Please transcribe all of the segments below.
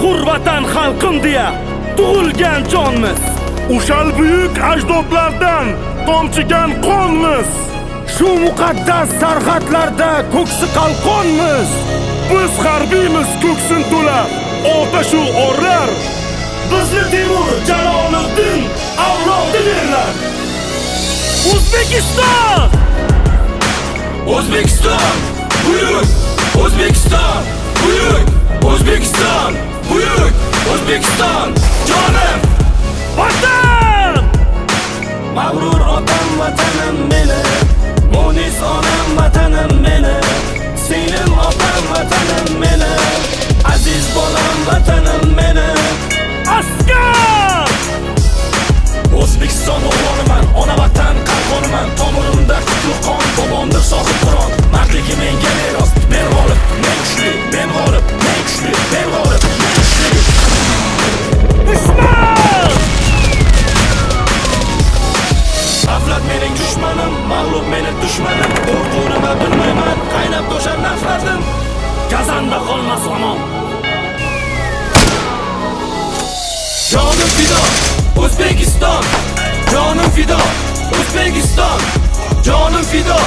Hurvatan xalqim deya tug'ilgan jonmiz. O'shal buyuk ajdodlardan tomchigan qonmiz. Shu muqaddas sarhadlarda ko'ksi qalqonmiz. Biz harbiymiz ko'ksin to'la otashu orar. Bizni Temur Jaloliddin avlodi derlar. O'zbekiston! O'zbekiston buyuk, O'zbekiston buyuk, O'zbekiston buyuk, O'zbekiston jonim Vatan! Mag'rur otam vatanim meni, Mo'nis onam vatanim meni, singlim opam vatanim meni, aziz bolam vatanim meni. Askar! O'zbekiston o'g'loniman, ona vatan qalqoniman, tomirimda qutlug' qon, bobomdir sohib Qur'on. Mardligi menga meros, men g'olib, men kuchli, men g'olib, men kuchli, men g'olib, men kuchli. Dushman! G'aflat mening dushmanim, mag'lub meni dushmanim. Qo'rquvni bilmayman, qaynab to'shar nafratim. Kazanda qolmas omon. Jonim fido, O'zbekiston. Jonim fido, O'zbekiston. Jonim fido,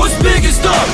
O'zbekiston.